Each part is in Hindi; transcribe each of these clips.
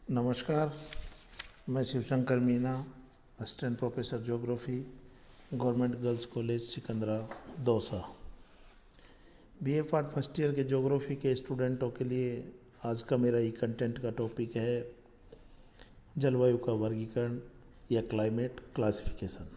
नमस्कार। मैं Shivshankar Meena, assistant professor geography, government girls college Sikandra Dausa. BA part first year के ज्योग्राफी के स्टूडेंटों के लिए आज का मेरा ई कंटेंट का टॉपिक है जलवायु का वर्गीकरण या क्लाइमेट क्लासिफिकेशन।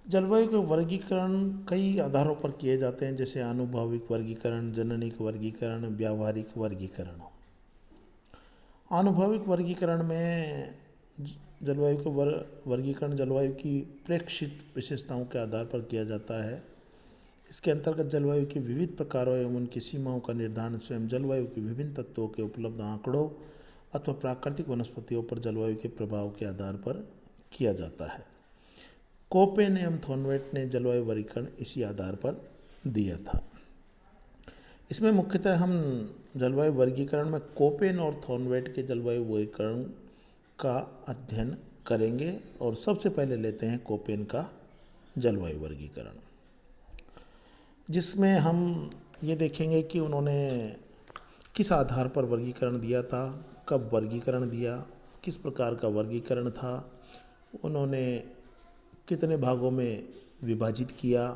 जलवायु के वर्गीकरण कई आधारों पर किए जाते हैं, जैसे आनुभविक वर्गीकरण, जननिक वर्गीकरण, व्यावहारिक वर्गीकरण। आनुभविक वर्गीकरण में जलवायु के वर्गीकरण जलवायु की प्रेक्षित विशेषताओं के आधार पर किया जाता है। इसके अंतर्गत जलवायु के विविध प्रकारों एवं उनकी सीमाओं का निर्धारण स्वयं जलवायु के विभिन्न तत्वों के उपलब्ध आंकड़ों अथवा प्राकृतिक वनस्पतियों पर जलवायु के प्रभाव के आधार पर किया जाता है। कोपेन एवं थॉर्नवेट ने जलवायु वर्गीकरण इसी आधार पर दिया था। इसमें मुख्यतः हम जलवायु वर्गीकरण में कोपेन और थॉर्नवेट के जलवायु वर्गीकरण का अध्ययन करेंगे और सबसे पहले लेते हैं कोपेन का जलवायु वर्गीकरण, जिसमें हम ये देखेंगे कि उन्होंने किस आधार पर वर्गीकरण दिया था, कब वर्गीकरण दिया, किस प्रकार का वर्गीकरण था, उन्होंने कितने भागों में विभाजित किया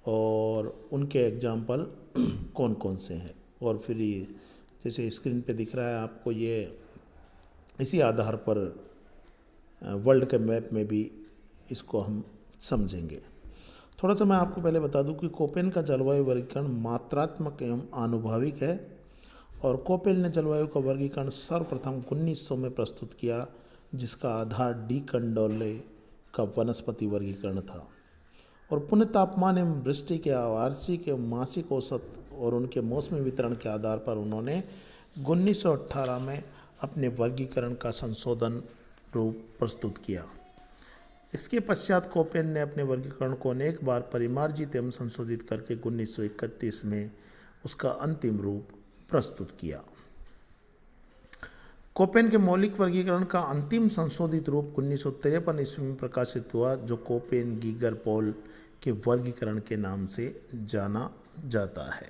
और उनके एग्जाम्पल कौन कौन से हैं। और फिर ये जैसे स्क्रीन पे दिख रहा है आपको, ये इसी आधार पर वर्ल्ड के मैप में भी इसको हम समझेंगे। थोड़ा सा मैं आपको पहले बता दूं कि कोपेन का जलवायु वर्गीकरण मात्रात्मक एवं आनुभविक है और कोपेन ने जलवायु का वर्गीकरण सर्वप्रथम 1900 में प्रस्तुत किया, जिसका आधार डी कंडोले का वनस्पति वर्गीकरण था। और पुण्य तापमान एवं वृष्टि के वार्षिक एवं मासिक औसत और उनके मौसमी वितरण के आधार पर उन्होंने 1918 में अपने वर्गीकरण का संशोधन रूप प्रस्तुत किया। इसके पश्चात कोपेन ने अपने वर्गीकरण को अनेक बार परिमार्जित एवं संशोधित करके 1931 में उसका अंतिम रूप प्रस्तुत किया। कोपेन के मौलिक वर्गीकरण का अंतिम संशोधित रूप 1953 ईस्वी में प्रकाशित हुआ, जो कोपेन गीगर पोल के वर्गीकरण के नाम से जाना जाता है।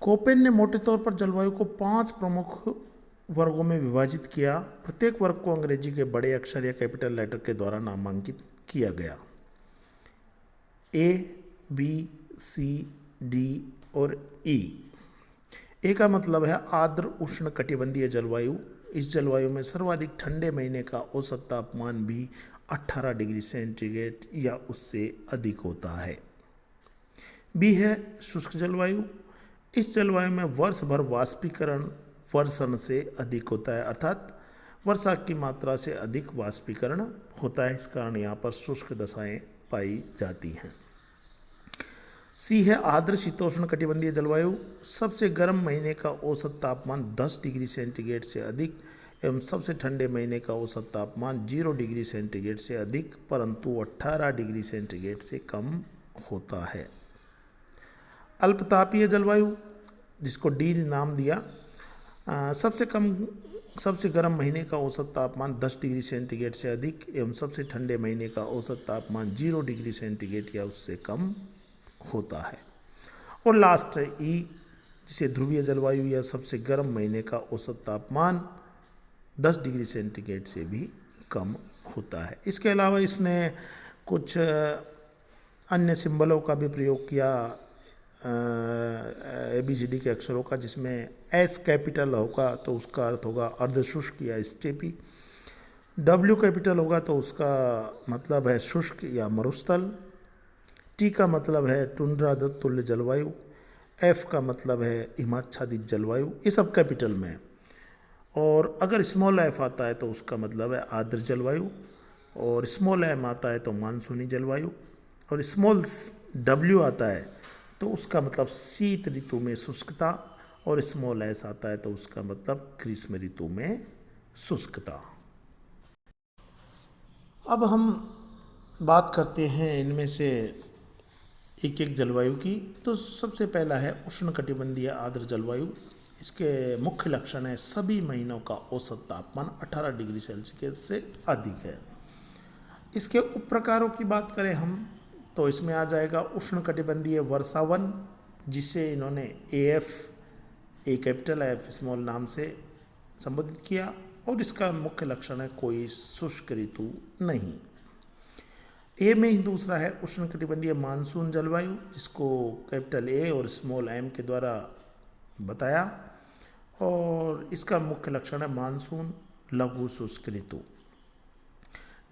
कोपेन ने मोटे तौर पर जलवायु को 5 प्रमुख वर्गों में विभाजित किया। प्रत्येक वर्ग को अंग्रेजी के बड़े अक्षर या कैपिटल लेटर के द्वारा नामांकित किया गया। ए, बी, सी, डी और ई। ए का मतलब है आर्द्र उष्ण कटिबंधीय जलवायु। इस जलवायु में सर्वाधिक ठंडे महीने का औसत तापमान भी 18 डिग्री सेंटीग्रेड या उससे अधिक होता है। बी है शुष्क जलवायु। इस जलवायु में वर्ष भर वाष्पीकरण वर्षण से अधिक होता है, अर्थात वर्षा की मात्रा से अधिक वाष्पीकरण होता है। इस कारण यहाँ पर शुष्क दशाएं पाई जाती हैं। सी है आर्द्र शीतोष्ण कटिबंधीय जलवायु। सबसे गर्म महीने का औसत तापमान 10 डिग्री सेंटीग्रेड से अधिक एवं सबसे ठंडे महीने का औसत तापमान 0 डिग्री सेंटीग्रेड से अधिक परंतु 18 डिग्री सेंटीग्रेड से कम होता है। अल्पतापीय जलवायु, जिसको डी नाम दिया, सबसे गर्म महीने का औसत तापमान 10 डिग्री सेंटीग्रेड से अधिक एवं सबसे ठंडे महीने का औसत तापमान 0 डिग्री सेंटीग्रेड या उससे कम होता है। और लास्ट है ई, जिसे ध्रुवीय जलवायु या सबसे गर्म महीने का औसत तापमान 10 डिग्री सेंटीग्रेड से भी कम होता है। इसके अलावा इसने कुछ अन्य सिंबलों का भी प्रयोग किया, ABCD के अक्षरों का, जिसमें एस कैपिटल होगा तो उसका अर्थ होगा अर्धशुष्क या स्टेपी, W कैपिटल होगा तो उसका मतलब है शुष्क या मरुस्थल, टी का मतलब है टुंड्रा तुल्य जलवायु, एफ का मतलब है हिमाच्छादित जलवायु। ये सब कैपिटल में। और अगर स्मॉल एफ आता है तो उसका मतलब है आर्द्र जलवायु, और स्मॉल एम आता है तो मानसूनी जलवायु, और स्मॉल W आता है तो उसका मतलब शीत ऋतु में शुष्कता, और स्मॉल एस आता है तो उसका मतलब ग्रीष्म ऋतु में शुष्कता। अब हम बात करते हैं इनमें से एक एक जलवायु की। तो सबसे पहला है उष्णकटिबंधीय आर्द्र जलवायु। इसके मुख्य लक्षण है सभी महीनों का औसत तापमान 18 डिग्री सेल्सियस से अधिक है। इसके उप प्रकारों की बात करें हम तो इसमें आ जाएगा उष्णकटिबंधीय वर्षावन, जिसे इन्होंने AF, ए कैपिटल एफ स्मॉल नाम से संबोधित किया, और इसका मुख्य लक्षण है कोई शुष्क ऋतु नहीं। ए में ही दूसरा है उष्णकटिबंधीय मानसून जलवायु, जिसको कैपिटल A और स्मॉल m के द्वारा बताया, और इसका मुख्य लक्षण है मानसून लघु शुष्क ऋतु।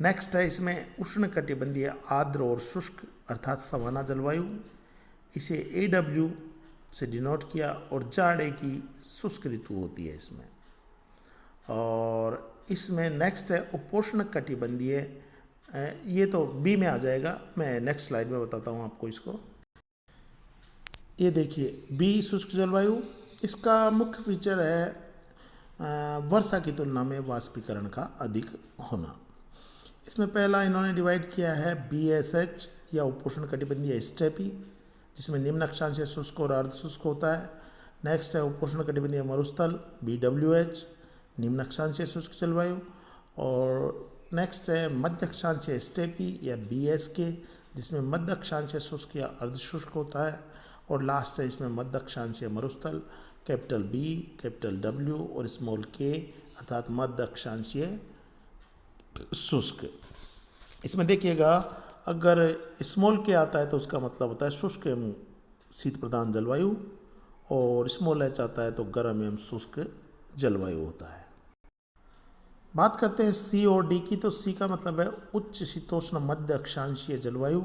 नेक्स्ट है इसमें उष्णकटिबंधीय आर्द्र और शुष्क अर्थात सवाना जलवायु, इसे AW से डिनोट किया, और जाड़े की शुष्क ऋतु होती है इसमें। और इसमें नेक्स्ट है उपोष्ण कटिबंधीय, ये तो बी में आ जाएगा, मैं नेक्स्ट स्लाइड में बताता हूँ आपको इसको। ये देखिए बी शुष्क जलवायु, इसका मुख्य फीचर है वर्षा की तुलना में वाष्पीकरण का अधिक होना। इसमें पहला इन्होंने डिवाइड किया है BSH या उपोष्ण कटिबंधीय स्टेपी, जिसमें निम्न अक्षांशीय शुष्क और अर्ध शुष्क होता है। नेक्स्ट है उपोष्ण कटिबंधीय मरुस्थल BWH, निम्न अक्षांशीय शुष्क जलवायु। और नेक्स्ट है मध्य अक्षांशीय स्टेपी या BSK, जिसमें मध्य अक्षांशीय शुष्क या अर्ध शुष्क होता है। और लास्ट है इसमें मध्य अक्षांशीय मरुस्थल, कैपिटल B, कैपिटल W और स्मॉल k, अर्थात मध्य अक्षांशीय शुष्क। इसमें देखिएगा अगर स्मॉल k आता है तो उसका मतलब होता है शुष्क एवं शीत प्रधान जलवायु, और स्मॉल h आता है तो गर्म एवं शुष्क जलवायु होता है। बात करते हैं C और D की, तो C का मतलब है उच्च शीतोष्ण मध्य अक्षांशीय जलवायु,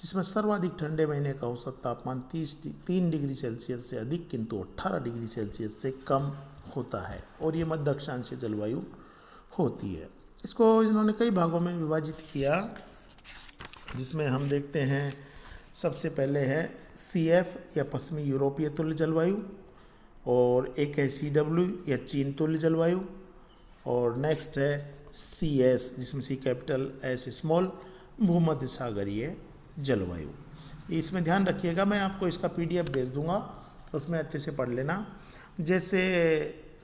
जिसमें सर्वाधिक ठंडे महीने का औसत तापमान 3 डिग्री सेल्सियस से अधिक किंतु 18 डिग्री सेल्सियस से कम होता है, और ये मध्य अक्षांशीय जलवायु होती है। इसको इन्होंने कई भागों में विभाजित किया, जिसमें हम देखते हैं सबसे पहले है CF या पश्चिमी यूरोपीय तुल्य जलवायु, और एक है CW या चीन तुल्य जलवायु, और नेक्स्ट है CS, जिसमें C कैपिटल S स्मॉल भूमध्य सागरीय जलवायु। इसमें ध्यान रखिएगा, मैं आपको इसका PDF भेज दूंगा, तो उसमें अच्छे से पढ़ लेना। जैसे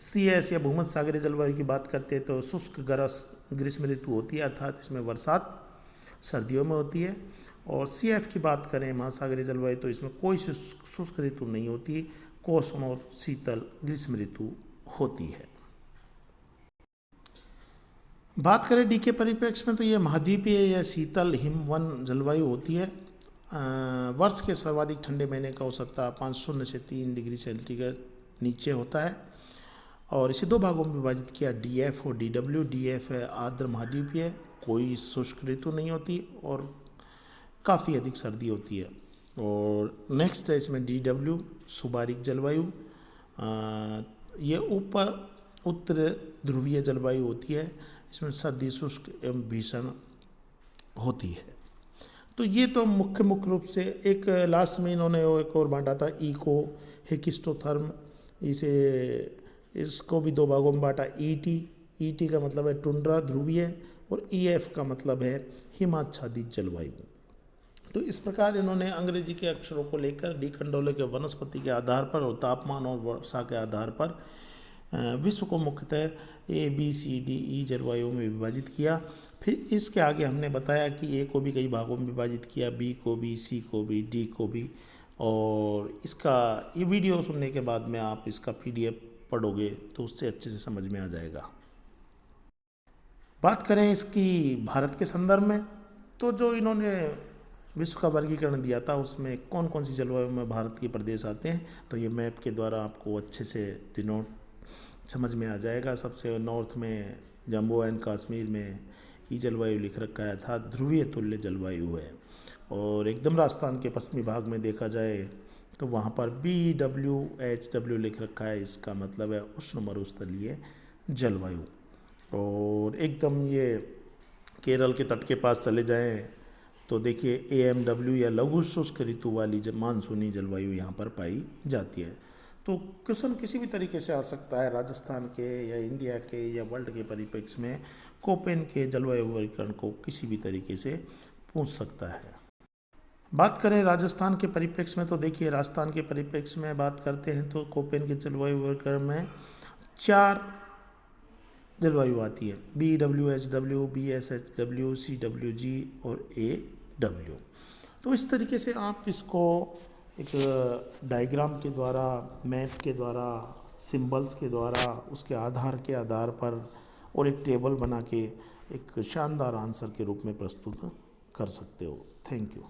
CS या भूमध्य सागरीय जलवायु की बात करते हैं तो शुष्क ग्रीष्म ऋतु होती है, अर्थात इसमें बरसात सर्दियों में होती है। और CF की बात करें महासागरीय जलवायु, तो इसमें कोई शुष्क ऋतु नहीं होती, कोसम और शीतल ग्रीष्म ऋतु होती है। बात करें D के परिप्रेक्ष्य में, तो ये महाद्वीपीय या शीतल हिमवन जलवायु होती है। वर्ष के सर्वाधिक ठंडे महीने का औसत तापमान 0 से 3 डिग्री सेंटीग्रेड नीचे होता है, और इसे दो भागों में विभाजित किया, DF और DW। DF है आर्द्र महाद्वीपीय, कोई शुष्क ऋतु नहीं होती और काफ़ी अधिक सर्दी होती है। और नेक्स्ट है इसमें DW सुबारिक जलवायु, ये उत्तर ध्रुवीय जलवायु होती है, इसमें सर्दी शुष्क एवं भीषण होती है। तो ये तो मुख्य रूप से, एक लास्ट में इन्होंने एक और बांटा था इको हिकिस्टोथर्म, इसको भी दो भागों में बांटा। ET का मतलब है टुंड्रा ध्रुवीय, और EF का मतलब है हिमाच्छादित जलवायु। तो इस प्रकार इन्होंने अंग्रेजी के अक्षरों को लेकर डी-खंडोले के वनस्पति के आधार पर और तापमान और वर्षा के आधार पर विश्व को मुख्यतः ABCDE जलवायु में विभाजित किया। फिर इसके आगे हमने बताया कि A को भी कई भागों में विभाजित किया, B को भी, C को भी, D को भी। और इसका ये वीडियो सुनने के बाद में आप इसका PDF पढ़ोगे तो उससे अच्छे से समझ में आ जाएगा। बात करें इसकी भारत के संदर्भ में, तो जो इन्होंने विश्व का वर्गीकरण दिया था उसमें कौन कौन सी जलवायु में भारत के प्रदेश आते हैं, तो ये मैप के द्वारा आपको अच्छे से डिनोट समझ में आ जाएगा। सबसे नॉर्थ में जम्मू एंड कश्मीर में ये जलवायु लिख रखा है, था ध्रुवीय तुल्य जलवायु है। और एकदम राजस्थान के पश्चिमी भाग में देखा जाए तो वहाँ पर BWHW लिख रखा है, इसका मतलब है उष्ण मरुस्थलीय जलवायु। और एकदम ये केरल के तट के पास चले जाएं तो देखिए AMW या लघु शुष्क ऋतु वाली मानसूनी जलवायु यहाँ पर पाई जाती है। तो क्वेश्चन किसी भी तरीके से आ सकता है, राजस्थान के या इंडिया के या वर्ल्ड के परिप्रेक्ष्य में कोपेन के जलवायु वर्गीकरण को किसी भी तरीके से पूछ सकता है। बात करें राजस्थान के परिप्रेक्ष्य में, तो देखिए राजस्थान के परिप्रेक्ष्य में बात करते हैं तो कोपेन के जलवायु वर्गीकरण में 4 जलवायु आती है, BWHW, BSHW, CWG और AW। तो इस तरीके से आप इसको एक डायग्राम के द्वारा, मैप के द्वारा, सिंबल्स के द्वारा, उसके आधार के आधार पर और एक टेबल बना के एक शानदार आंसर के रूप में प्रस्तुत कर सकते हो। Thank you.